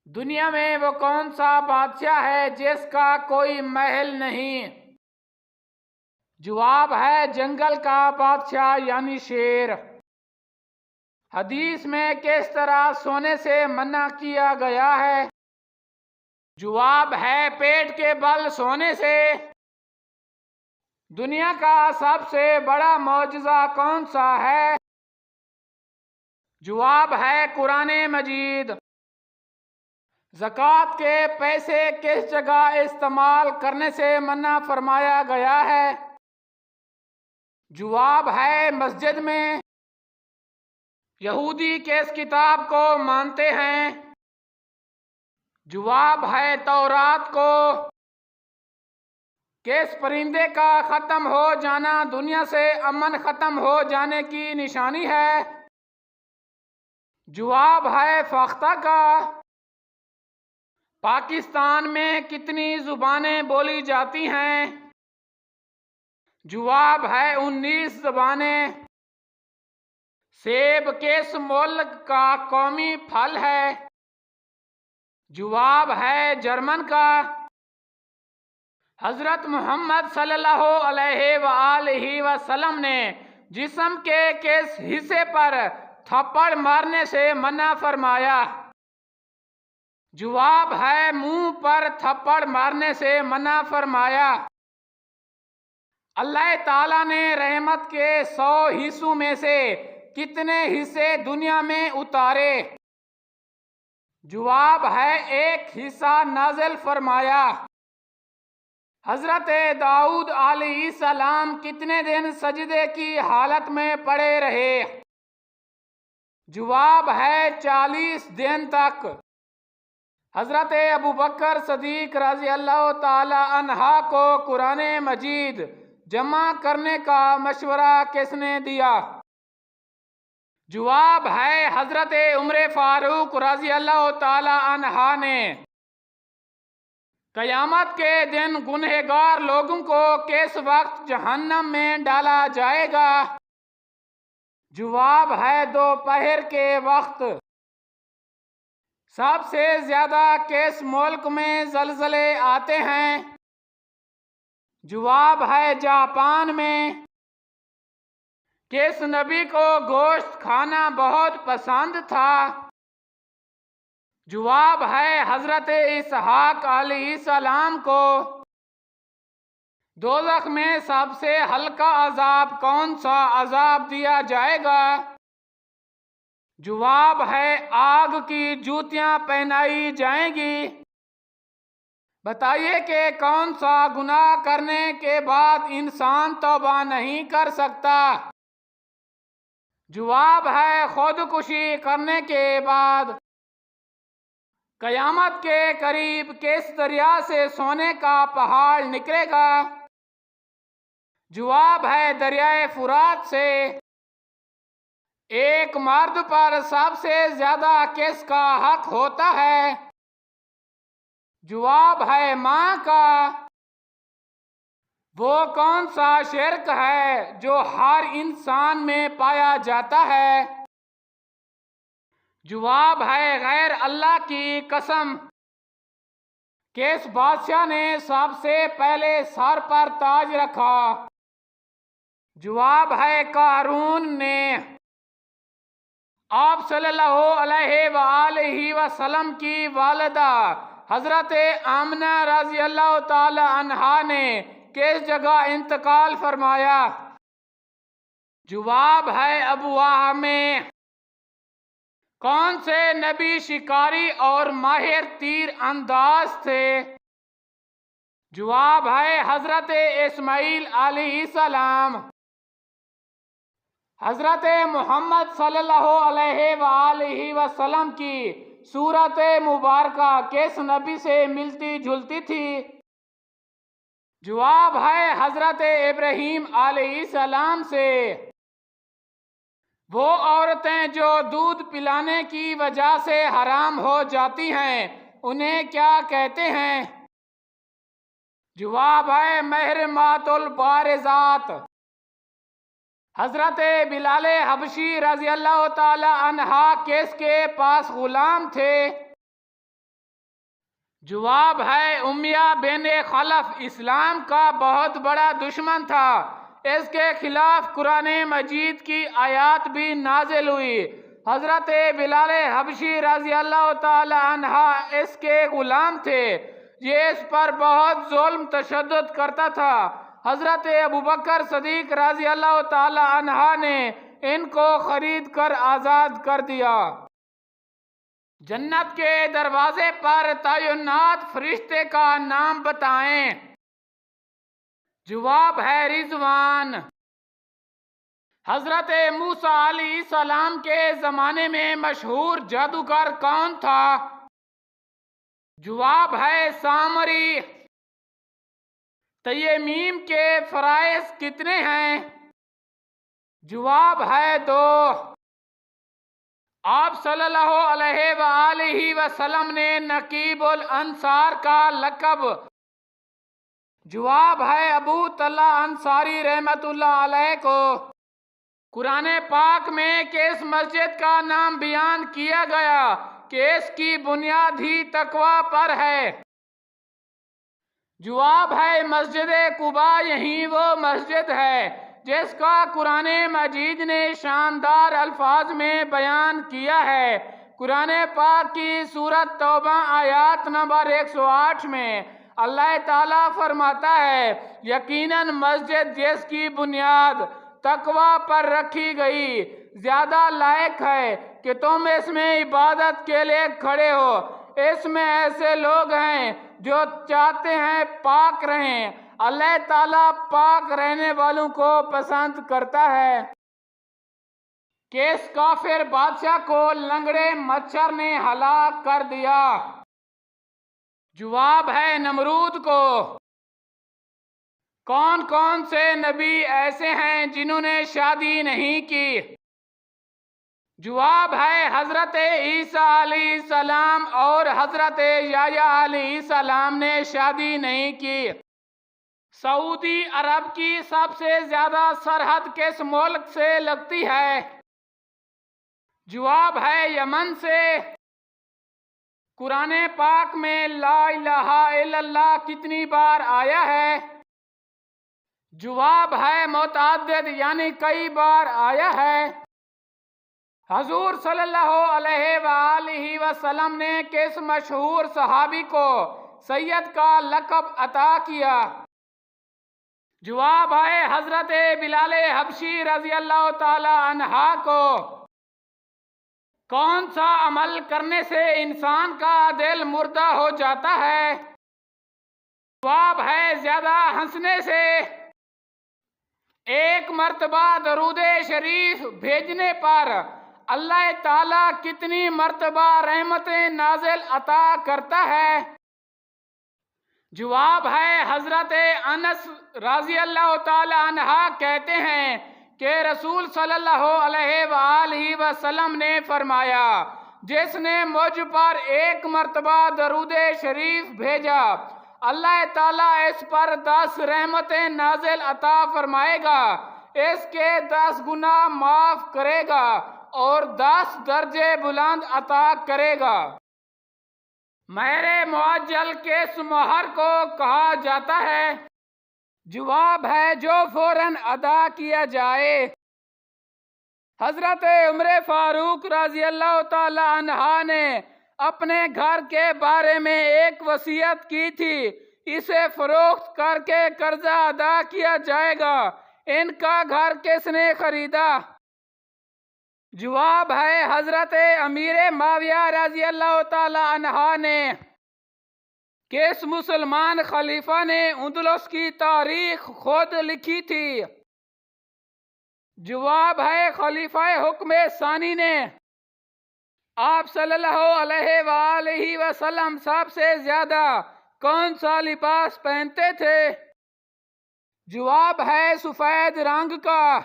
دنیا میں وہ کون سا بادشاہ ہے جس کا کوئی محل نہیں؟ جواب ہے جنگل کا بادشاہ یعنی شیر۔ حدیث میں کس طرح سونے سے منع کیا گیا ہے؟ جواب ہے پیٹ کے بل سونے سے۔ دنیا کا سب سے بڑا معجزہ کون سا ہے؟ جواب ہے قرآن مجید۔ زکوٰۃ کے پیسے کس جگہ استعمال کرنے سے منع فرمایا گیا ہے؟ جواب ہے مسجد میں۔ یہودی کس کتاب کو مانتے ہیں؟ جواب ہے تورات کو۔ کس پرندے کا ختم ہو جانا دنیا سے امن ختم ہو جانے کی نشانی ہے؟ جواب ہے فاختہ کا۔ پاکستان میں کتنی زبانیں بولی جاتی ہیں؟ جواب ہے 19 زبانیں۔ سیب کس ملک کا قومی پھل ہے؟ جواب ہے جرمن کا۔ حضرت محمد صلی اللہ علیہ وآلہ وسلم نے جسم کے کس حصے پر تھپڑ مارنے سے منع فرمایا؟ جواب ہے منہ پر تھپڑ مارنے سے منع فرمایا۔ اللہ تعالیٰ نے رحمت کے 100 حصوں میں سے کتنے حصے دنیا میں اتارے؟ جواب ہے 1 حصہ نازل فرمایا۔ حضرت داؤد علیہ السلام کتنے دن سجدے کی حالت میں پڑے رہے؟ جواب ہے 40 دن تک۔ حضرت ابوبکر صدیق رضی اللہ تعالی عنہ کو قرآن مجید جمع کرنے کا مشورہ کس نے دیا؟ جواب ہے حضرت عمر فاروق رضی اللہ تعالی عنہ نے۔ قیامت کے دن گنہگار لوگوں کو کس وقت جہنم میں ڈالا جائے گا؟ جواب ہے دوپہر کے وقت۔ سب سے زیادہ کس ملک میں زلزلے آتے ہیں؟ جواب ہے جاپان میں۔ کس نبی کو گوشت کھانا بہت پسند تھا؟ جواب ہے حضرت اسحاق علیہ السلام کو۔ دوزخ میں سب سے ہلکا عذاب کون سا عذاب دیا جائے گا؟ جواب ہے آگ کی جوتیاں پہنائی جائیں گی۔ بتائیے کہ کون سا گناہ کرنے کے بعد انسان توبہ نہیں کر سکتا؟ جواب ہے خودکشی کرنے کے بعد۔ قیامت کے قریب کس دریا سے سونے کا پہاڑ نکلے گا؟ جواب ہے دریائے فرات سے۔ ایک مرد پر سب سے زیادہ کس کا حق ہوتا ہے؟ جواب ہے ماں کا۔ وہ کون سا شرک ہے جو ہر انسان میں پایا جاتا ہے؟ جواب ہے غیر اللہ کی قسم۔ کس بادشاہ نے سب سے پہلے سر پر تاج رکھا؟ جواب ہے قارون نے۔ آپ صلی اللہ علیہ وآلہ وسلم کی والدہ حضرت آمنہ رضی اللہ تعالی عنہا نے کس جگہ انتقال فرمایا؟ جواب ہے ابواہ میں۔ کون سے نبی شکاری اور ماہر تیر انداز تھے؟ جواب ہے حضرت اسماعیل علیہ السلام۔ حضرت محمد صلی اللہ علیہ وآلہ وسلم کی صورت مبارکہ کس نبی سے ملتی جلتی تھی؟ جواب ہے حضرت ابراہیم علیہ السلام سے۔ وہ عورتیں جو دودھ پلانے کی وجہ سے حرام ہو جاتی ہیں انہیں کیا کہتے ہیں؟ جواب ہے محرمات البارزات۔ حضرت بلال حبشی رضی اللہ تعالی عنہ کس کے پاس غلام تھے؟ جواب ہے امیہ بن خلف اسلام کا بہت بڑا دشمن تھا، اس کے خلاف قرآن مجید کی آیات بھی نازل ہوئی۔ حضرت بلال حبشی رضی اللہ تعالی عنہ اس کے غلام تھے، یہ اس پر بہت ظلم تشدد کرتا تھا۔ حضرت ابوبکر صدیق رضی اللہ تعالی عنہ نے ان کو خرید کر آزاد کر دیا۔ جنت کے دروازے پر تعینات فرشتے کا نام بتائیں۔ جواب ہے رضوان۔ حضرت موسیٰ علیہ السلام کے زمانے میں مشہور جادوگر کون تھا؟ جواب ہے سامری۔ تیمیم کے فرائض کتنے ہیں؟ جواب ہے 2۔ آپ صلی اللہ علیہ وآلہ وسلم نے نقیب الانصار کا لقب۔ جواب ہے ابو طلحہ انصاری رحمت اللہ علیہ کو۔ قرآن پاک میں کس مسجد کا نام بیان کیا گیا کہ اس کی بنیاد ہی تقوی پر ہے؟ جواب ہے مسجد قباء، یہی وہ مسجد ہے جس کا قرآن مجید نے شاندار الفاظ میں بیان کیا ہے۔ قرآن پاک کی سورۃ توبہ آیات نمبر 108 میں اللہ تعالیٰ فرماتا ہے، یقیناً مسجد جس کی بنیاد تقوی پر رکھی گئی زیادہ لائق ہے کہ تم اس میں عبادت کے لیے کھڑے ہو۔ اس میں ایسے لوگ ہیں جو چاہتے ہیں پاک رہیں، اللہ تعالیٰ پاک رہنے والوں کو پسند کرتا ہے۔ کس کافر بادشاہ کو لنگڑے مچھر نے ہلاک کر دیا؟ جواب ہے نمرود کو۔ کون کون سے نبی ایسے ہیں جنہوں نے شادی نہیں کی؟ جواب ہے حضرت عیسیٰ علیہ السلام اور حضرت یحییٰ علیہ السلام نے شادی نہیں کی۔ سعودی عرب کی سب سے زیادہ سرحد کس ملک سے لگتی ہے؟ جواب ہے یمن سے۔ قرآن پاک میں لا الہ الا اللہ کتنی بار آیا ہے؟ جواب ہے متعدد، یعنی کئی بار آیا ہے۔ حضور صلی اللہ علیہ وآلہ وسلم نے کس مشہور صحابی کو سید کا لقب عطا کیا؟ جواب ہے حضرت بلال حبشی رضی اللہ تعالی عنہ کو۔ کون سا عمل کرنے سے انسان کا دل مردہ ہو جاتا ہے؟ جواب ہے زیادہ ہنسنے سے۔ ایک مرتبہ درود شریف بھیجنے پر اللہ تعالیٰ کتنی مرتبہ رحمتیں نازل عطا کرتا ہے؟ جواب ہے حضرت انس رضی اللہ تعالی عنہ کہتے ہیں کہ رسول صلی اللہ علیہ وآلہ وسلم نے فرمایا، جس نے مجھ پر ایک مرتبہ درود شریف بھیجا اللہ تعالیٰ اس پر 10 رحمتیں نازل عطا فرمائے گا، اس کے 10 گناہ معاف کرے گا اور 10 درجے بلند عطا کرے گا۔ مہر معجل کس مہر کو کہا جاتا ہے؟ جواب ہے جو فوراً ادا کیا جائے۔ حضرت عمر فاروق رضی اللہ تعالی عنہ نے اپنے گھر کے بارے میں ایک وصیت کی تھی، اسے فروخت کر کے قرضہ ادا کیا جائے گا، ان کا گھر کس نے خریدا؟ جواب ہے حضرت امیر معاویہ رضی اللہ تعالی عنہ نے۔ کس مسلمان خلیفہ نے اندلس کی تاریخ خود لکھی تھی؟ جواب ہے خلیفہ حکم ثانی نے۔ آپ صلی اللہ علیہ وآلہ وسلم سب سے زیادہ کون سا لباس پہنتے تھے؟ جواب ہے سفید رنگ کا۔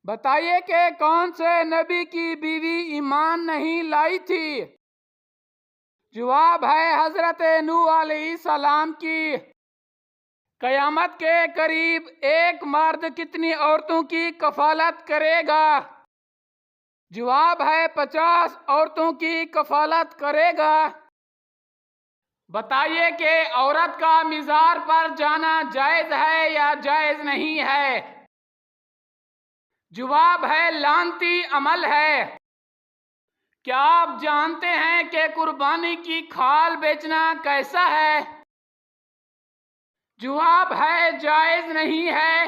بتائیے کہ کون سے نبی کی بیوی ایمان نہیں لائی تھی؟ جواب ہے حضرت نوح علیہ السلام کی۔ قیامت کے قریب ایک مرد کتنی عورتوں کی کفالت کرے گا؟ جواب ہے 50 عورتوں کی کفالت کرے گا۔ بتائیے کہ عورت کا مزار پر جانا جائز ہے یا جائز نہیں ہے؟ جواب ہے لعنتی عمل ہے۔ کیا آپ جانتے ہیں کہ قربانی کی کھال بیچنا کیسا ہے؟ جواب ہے جائز نہیں ہے۔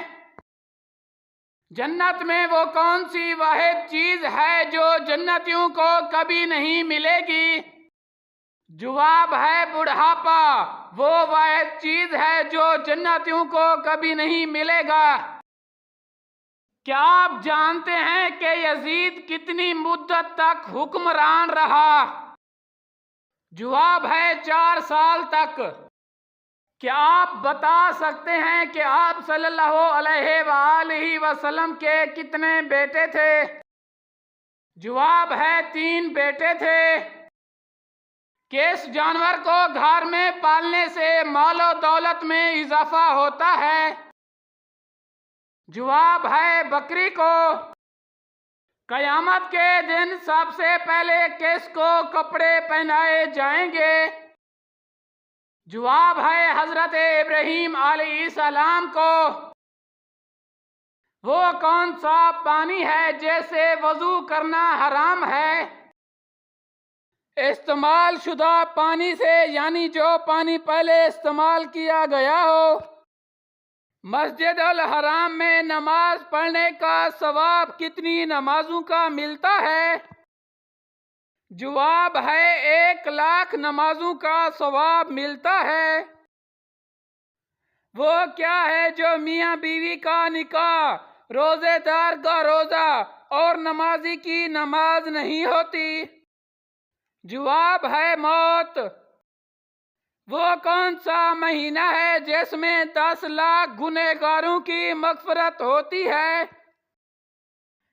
جنت میں وہ کون سی واحد چیز ہے جو جنتیوں کو کبھی نہیں ملے گی؟ جواب ہے بڑھاپا، وہ واحد چیز ہے جو جنتیوں کو کبھی نہیں ملے گا۔ کیا آپ جانتے ہیں کہ یزید کتنی مدت تک حکمران رہا؟ جواب ہے 4 سال تک۔ کیا آپ بتا سکتے ہیں کہ آپ صلی اللہ علیہ وآلہ وسلم کے کتنے بیٹے تھے؟ جواب ہے 3 بیٹے تھے۔ کس جانور کو گھر میں پالنے سے مال و دولت میں اضافہ ہوتا ہے؟ جواب ہے بکری کو۔ قیامت کے دن سب سے پہلے کس کو کپڑے پہنائے جائیں گے؟ جواب ہے حضرت ابراہیم علیہ السلام کو۔ وہ کون سا پانی ہے جیسے وضو کرنا حرام ہے؟ استعمال شدہ پانی سے، یعنی جو پانی پہلے استعمال کیا گیا ہو۔ مسجد الحرام میں نماز پڑھنے کا ثواب کتنی نمازوں کا ملتا ہے؟ جواب ہے 1,00,000 نمازوں کا ثواب ملتا ہے۔ وہ کیا ہے جو میاں بیوی کا نکاح، روزے دار کا روزہ اور نمازی کی نماز نہیں ہوتی؟ جواب ہے موت۔ وہ کون سا مہینہ ہے جس میں 10 لاکھ گنہگاروں کی مغفرت ہوتی ہے؟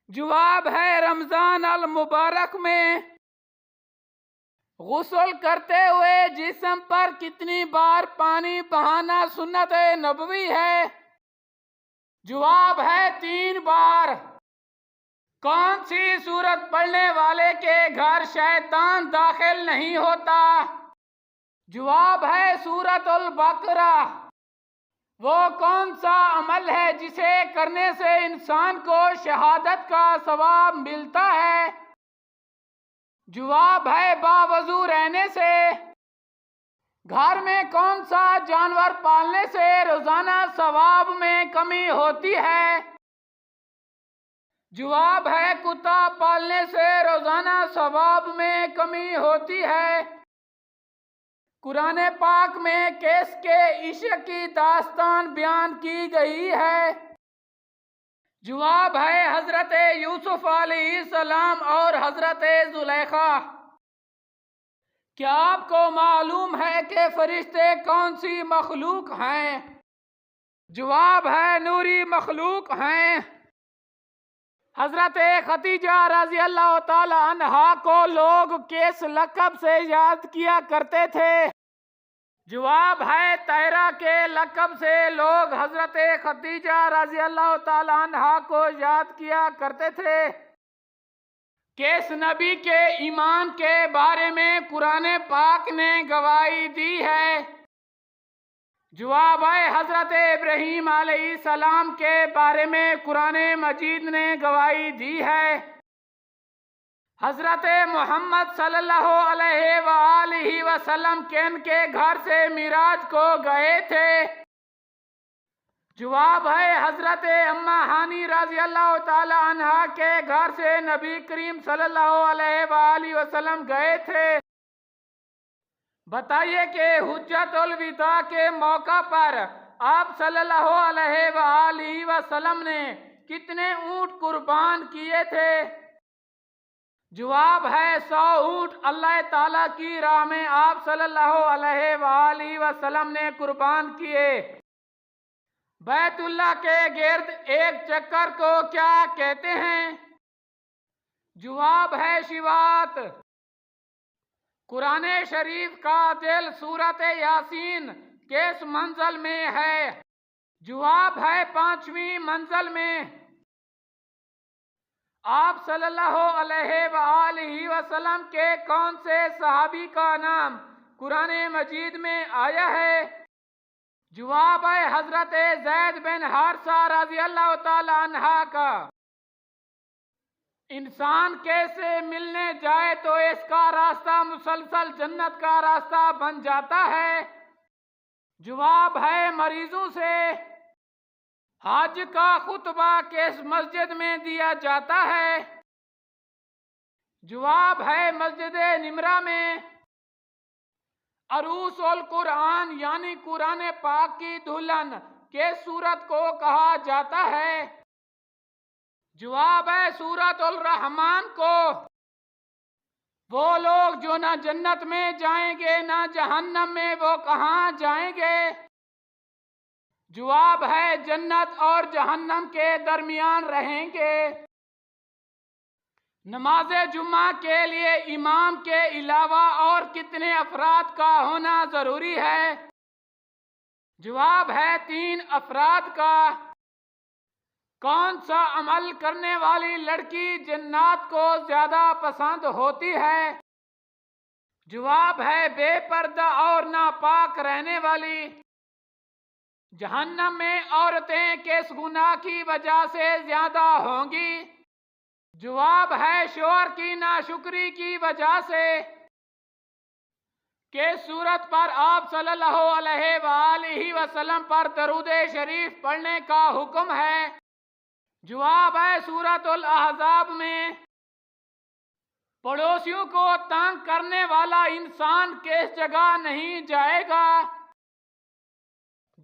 جواب ہے رمضان المبارک میں۔ غسل کرتے ہوئے جسم پر کتنی بار پانی بہانا سنت نبوی ہے؟ جواب ہے 3 بار۔ کون سی سورت پڑھنے والے کے گھر شیطان داخل نہیں ہوتا؟ جواب ہے سورت البقرہ۔ وہ کون سا عمل ہے جسے کرنے سے انسان کو شہادت کا ثواب ملتا ہے؟ جواب ہے باوضو رہنے سے۔ گھر میں کون سا جانور پالنے سے روزانہ ثواب میں کمی ہوتی ہے؟ جواب ہے کتا پالنے سے روزانہ ثواب میں کمی ہوتی ہے۔ قرآن پاک میں کس کے عشق کی داستان بیان کی گئی ہے؟ جواب ہے حضرت یوسف علیہ السلام اور حضرت زلیخا۔ کیا آپ کو معلوم ہے کہ فرشتے کون سی مخلوق ہیں؟ جواب ہے نوری مخلوق ہیں۔ حضرت خدیجہ رضی اللہ تعالی عنہا کو لوگ کس لقب سے یاد کیا کرتے تھے؟ جواب ہے طاہرہ کے لقب سے لوگ حضرت خدیجہ رضی اللہ تعالی عنہا کو یاد کیا کرتے تھے۔ کس نبی کے ایمان کے بارے میں قرآن پاک نے گواہی دی ہے؟ جواب ہے حضرت ابراہیم علیہ السلام کے بارے میں قرآن مجید نے گواہی دی ہے۔ حضرت محمد صلی اللہ علیہ وآلہ وسلم کن کے گھر سے معراج کو گئے تھے؟ جواب ہے حضرت اماں ہانی رضی اللہ تعالی عنہا کے گھر سے نبی کریم صلی اللہ علیہ وآلہ وسلم گئے تھے۔ بتائیے کہ حجت الوداع کے موقع پر آپ صلی اللہ علیہ وآلہ وسلم نے کتنے اونٹ قربان کیے تھے؟ جواب ہے 100 اونٹ اللہ تعالیٰ کی راہ میں آپ صلی اللہ علیہ وآلہ وسلم نے قربان کیے۔ بیت اللہ کے گرد ایک چکر کو کیا کہتے ہیں؟ جواب ہے شیوات۔ قرآن شریف کا دل سورت یاسین کس منزل میں ہے؟ جواب ہے 5ویں منزل میں۔ آپ صلی اللہ علیہ وآلہ وسلم کے کون سے صحابی کا نام قرآن مجید میں آیا ہے؟ جواب ہے حضرت زید بن حارثہ رضی اللہ تعالی عنہ کا۔ انسان کیسے ملنے جائے تو اس کا راستہ مسلسل جنت کا راستہ بن جاتا ہے؟ جواب ہے مریضوں سے۔ حج کا خطبہ کس مسجد میں دیا جاتا ہے؟ جواب ہے مسجد نمرہ میں۔ عروس القرآن یعنی قرآن پاک کی دلہن کس سورت کو کہا جاتا ہے؟ جواب ہے سورۃ الرحمن کو۔ وہ لوگ جو نہ جنت میں جائیں گے نہ جہنم میں، وہ کہاں جائیں گے؟ جواب ہے جنت اور جہنم کے درمیان رہیں گے۔ نماز جمعہ کے لیے امام کے علاوہ اور کتنے افراد کا ہونا ضروری ہے؟ جواب ہے 3 افراد کا۔ کون سا عمل کرنے والی لڑکی جنات کو زیادہ پسند ہوتی ہے؟ جواب ہے بے پردہ اور ناپاک رہنے والی۔ جہنم میں عورتیں کس گناہ کی وجہ سے زیادہ ہوں گی؟ جواب ہے شوہر کی ناشکری کی وجہ سے۔ کس سورت پر آپ صلی اللہ علیہ وآلہ وسلم پر درود شریف پڑھنے کا حکم ہے؟ جواب ہے سورۃ الاحزاب میں۔ پڑوسیوں کو تنگ کرنے والا انسان کس جگہ نہیں جائے گا؟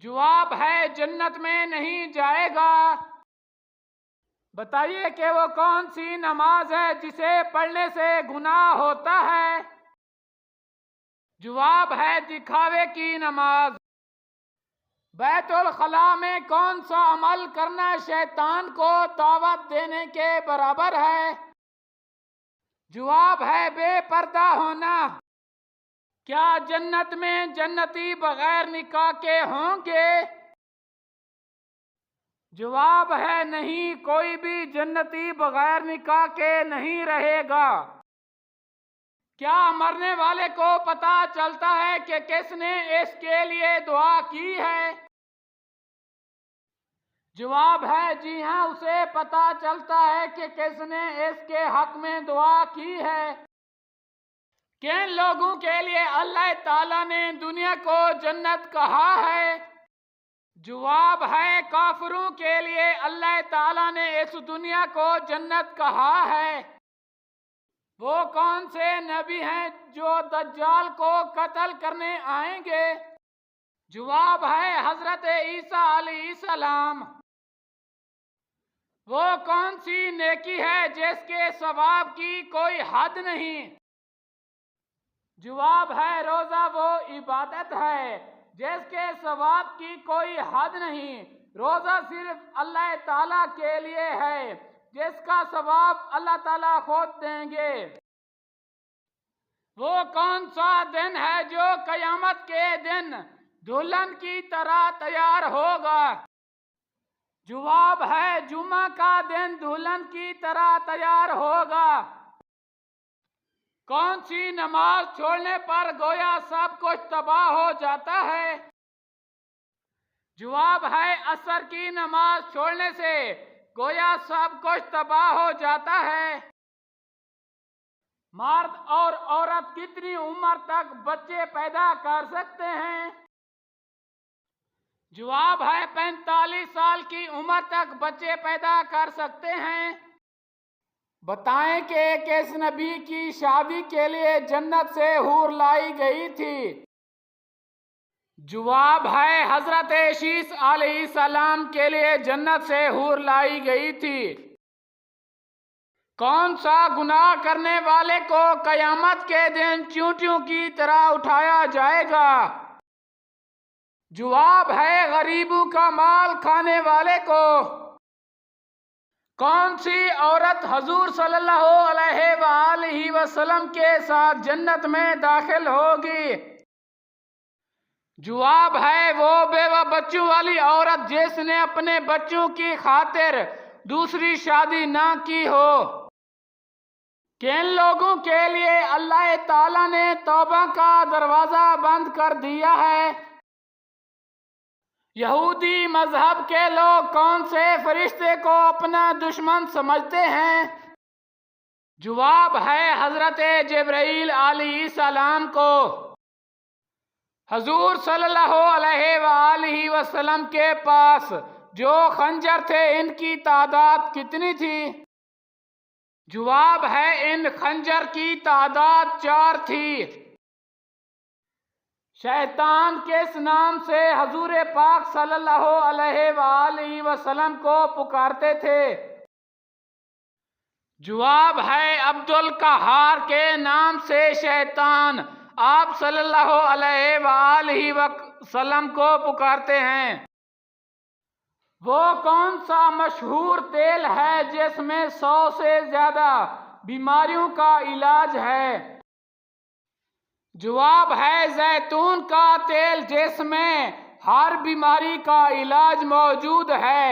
جواب ہے جنت میں نہیں جائے گا۔ بتائیے کہ وہ کون سی نماز ہے جسے پڑھنے سے گناہ ہوتا ہے؟ جواب ہے دکھاوے کی نماز۔ بیت الخلاء میں کون سا عمل کرنا شیطان کو دعوت دینے کے برابر ہے؟ جواب ہے بے پردہ ہونا۔ کیا جنت میں جنتی بغیر نکاح کے ہوں گے؟ جواب ہے نہیں، کوئی بھی جنتی بغیر نکاح کے نہیں رہے گا۔ کیا مرنے والے کو پتہ چلتا ہے کہ کس نے اس کے لیے دعا کی ہے؟ جواب ہے جی ہاں، اسے پتہ چلتا ہے کہ کس نے اس کے حق میں دعا کی ہے۔ کن لوگوں کے لیے اللہ تعالیٰ نے دنیا کو جنت کہا ہے؟ جواب ہے کافروں کے لیے اللہ تعالیٰ نے اس دنیا کو جنت کہا ہے۔ وہ کون سے نبی ہیں جو دجال کو قتل کرنے آئیں گے؟ جواب ہے حضرت عیسیٰ علیہ السلام۔ وہ کون سی نیکی ہے جس کے ثواب کی کوئی حد نہیں؟ جواب ہے روزہ وہ عبادت ہے جس کے ثواب کی کوئی حد نہیں۔ روزہ صرف اللہ تعالیٰ کے لیے ہے جس کا ثواب اللہ تعالیٰ خود دیں گے۔ وہ کون سا دن ہے جو قیامت کے دن دلہن کی طرح تیار ہوگا؟ جواب ہے جمعہ کا دن دلہن کی طرح تیار ہوگا۔ کون سی نماز چھوڑنے پر گویا سب کچھ تباہ ہو جاتا ہے؟ جواب ہے عصر کی نماز چھوڑنے سے گویا سب کچھ تباہ ہو جاتا ہے۔ مرد اور عورت کتنی عمر تک بچے پیدا کر سکتے ہیں؟ جواب ہے 45 سال کی عمر تک بچے پیدا کر سکتے ہیں۔ بتائیں کہ کس نبی کی شادی کے لیے جنت سے حور لائی گئی تھی؟ جواب ہے حضرت شیس علیہ السلام کے لیے جنت سے حور لائی گئی تھی۔ کون سا گناہ کرنے والے کو قیامت کے دن چیونٹیوں کی طرح اٹھایا جائے گا؟ جواب ہے غریبوں کا مال کھانے والے کو۔ کون سی عورت حضور صلی اللہ علیہ وآلہ وسلم کے ساتھ جنت میں داخل ہوگی؟ جواب ہے وہ بیوہ بچوں والی عورت جس نے اپنے بچوں کی خاطر دوسری شادی نہ کی ہو۔ کن لوگوں کے لیے اللہ تعالیٰ نے توبہ کا دروازہ برباد کر دیا ہے۔ یہودی مذہب کے لوگ کون سے فرشتے کو اپنا دشمن سمجھتے ہیں؟ جواب ہے حضرت جبرائیل علیہ السلام کو۔ حضور صلی اللہ علیہ وآلہ وسلم کے پاس جو خنجر تھے ان کی تعداد کتنی تھی؟ جواب ہے ان خنجر کی تعداد 4 تھی۔ شیطان کس نام سے حضور پاک صلی اللہ علیہ وآلہ وسلم کو پکارتے تھے؟ جواب ہے عبدالقہار کے نام سے شیطان آپ صلی اللہ علیہ وآلہ وسلم کو پکارتے ہیں۔ وہ کون سا مشہور تیل ہے جس میں 100 سے زیادہ بیماریوں کا علاج ہے؟ جواب ہے زیتون کا تیل جس میں ہر بیماری کا علاج موجود ہے۔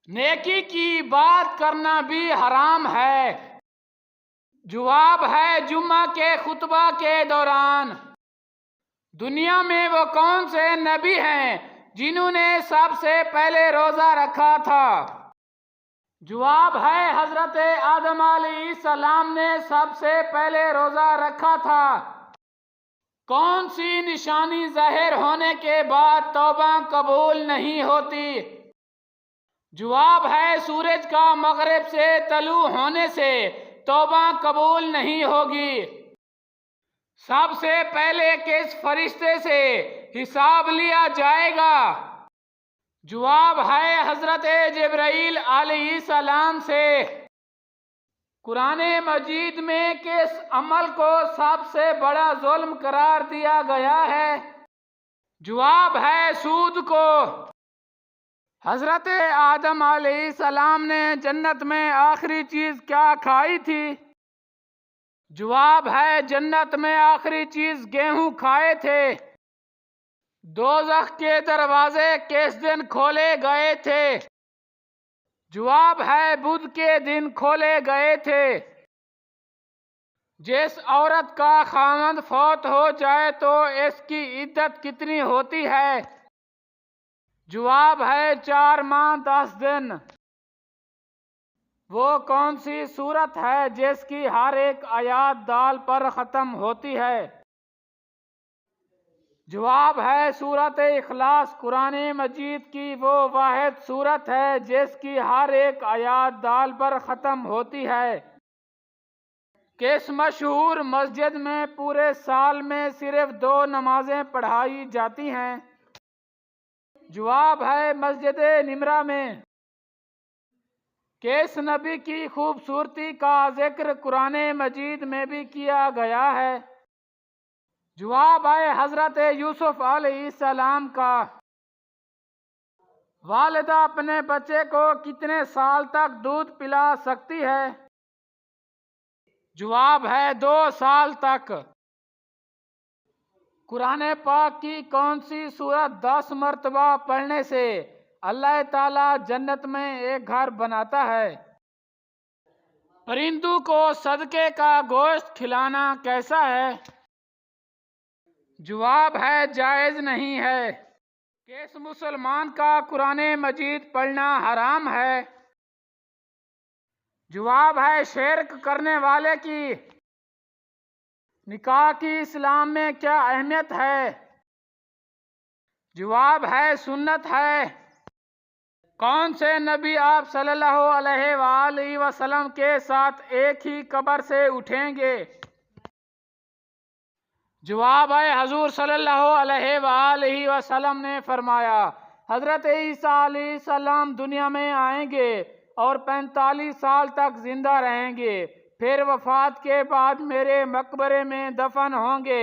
نیکی کی بات کرنا بھی حرام ہے۔ جواب ہے جمعہ کے خطبہ کے دوران۔ دنیا میں وہ کون سے نبی ہیں جنہوں نے سب سے پہلے روزہ رکھا تھا؟ جواب ہے حضرت آدم علیہ السلام نے سب سے پہلے روزہ رکھا تھا۔ کون سی نشانی ظاہر ہونے کے بعد توبہ قبول نہیں ہوتی؟ جواب ہے سورج کا مغرب سے طلوع ہونے سے توبہ قبول نہیں ہوگی۔ سب سے پہلے کس فرشتے سے حساب لیا جائے گا؟ جواب ہے حضرت جبرائیل علیہ السلام سے۔ قرآن مجید میں کس عمل کو سب سے بڑا ظلم قرار دیا گیا ہے؟ جواب ہے سود کو۔ حضرت آدم علیہ السلام نے جنت میں آخری چیز کیا کھائی تھی؟ جواب ہے جنت میں آخری چیز گیہوں کھائے تھے۔ دوزخ کے دروازے کس دن کھولے گئے تھے؟ جواب ہے بدھ کے دن کھولے گئے تھے۔ جس عورت کا خاوند فوت ہو جائے تو اس کی عدت کتنی ہوتی ہے؟ جواب ہے 4 ماہ 10 دن۔ وہ کون سی سورت ہے جس کی ہر ایک آیات دال پر ختم ہوتی ہے؟ جواب ہے سورت اخلاص۔ قرآن مجید کی وہ واحد سورت ہے جس کی ہر ایک آیات دال پر ختم ہوتی ہے۔ کس مشہور مسجد میں پورے سال میں صرف 2 نمازیں پڑھائی جاتی ہیں؟ جواب ہے مسجد نمرہ میں۔ کس نبی کی خوبصورتی کا ذکر قرآن مجید میں بھی کیا گیا ہے؟ جواب ہے حضرت یوسف علیہ السلام کا۔ والدہ اپنے بچے کو کتنے سال تک دودھ پلا سکتی ہے؟ جواب ہے 2 سال تک۔ قرآن پاک کی کون سی سورت 10 مرتبہ پڑھنے سے اللہ تعالیٰ جنت میں ایک گھر بناتا ہے؟ پرندوں کو صدقے کا گوشت کھلانا کیسا ہے؟ جواب ہے جائز نہیں ہے۔ کس مسلمان کا قرآن مجید پڑھنا حرام ہے؟ جواب ہے شرک کرنے والے کی۔ نکاح کی اسلام میں کیا اہمیت ہے؟ جواب ہے سنت ہے۔ کون سے نبی آپ صلی اللہ علیہ وآلہ وسلم کے ساتھ ایک ہی قبر سے اٹھیں گے؟ جواب ہے حضور صلی اللہ علیہ وآلہ وسلم نے فرمایا حضرت عیسیٰ علیہ السلام دنیا میں آئیں گے اور 45 سال تک زندہ رہیں گے، پھر وفات کے بعد میرے مقبرے میں دفن ہوں گے،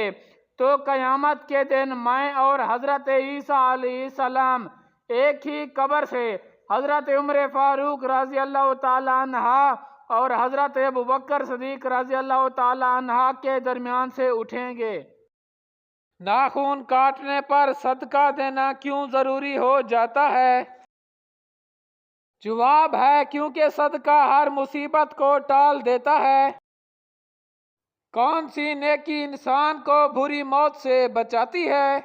تو قیامت کے دن میں اور حضرت عیسیٰ علیہ السلام ایک ہی قبر سے حضرت عمر فاروق رضی اللہ تعالیٰ عنہ اور حضرت ابوبکر صدیق رضی اللہ تعالیٰ عنہ کے درمیان سے اٹھیں گے۔ ناخن کاٹنے پر صدقہ دینا کیوں ضروری ہو جاتا ہے؟ جواب ہے کیونکہ صدقہ ہر مصیبت کو ٹال دیتا ہے۔ کون سی نیکی انسان کو بری موت سے بچاتی ہے؟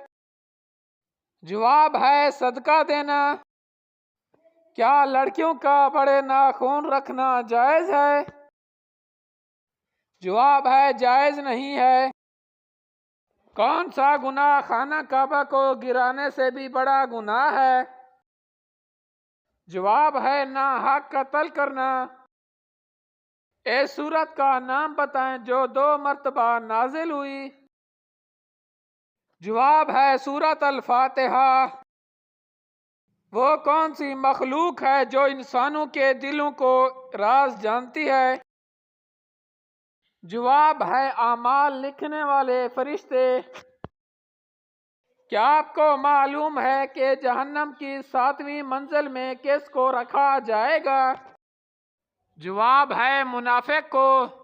جواب ہے صدقہ دینا۔ کیا لڑکیوں کا بڑے ناخن رکھنا جائز ہے؟ جواب ہے جائز نہیں ہے۔ کون سا گناہ خانہ کعبہ کو گرانے سے بھی بڑا گناہ ہے؟ جواب ہے ناحق قتل کرنا۔ اس سورت کا نام بتائیں جو 2 مرتبہ نازل ہوئی۔ جواب ہے سورت الفاتحہ۔ وہ کون سی مخلوق ہے جو انسانوں کے دلوں کو راز جانتی ہے؟ جواب ہے اعمال لکھنے والے فرشتے۔ کیا آپ کو معلوم ہے کہ جہنم کی 7ویں منزل میں کس کو رکھا جائے گا؟ جواب ہے منافق کو۔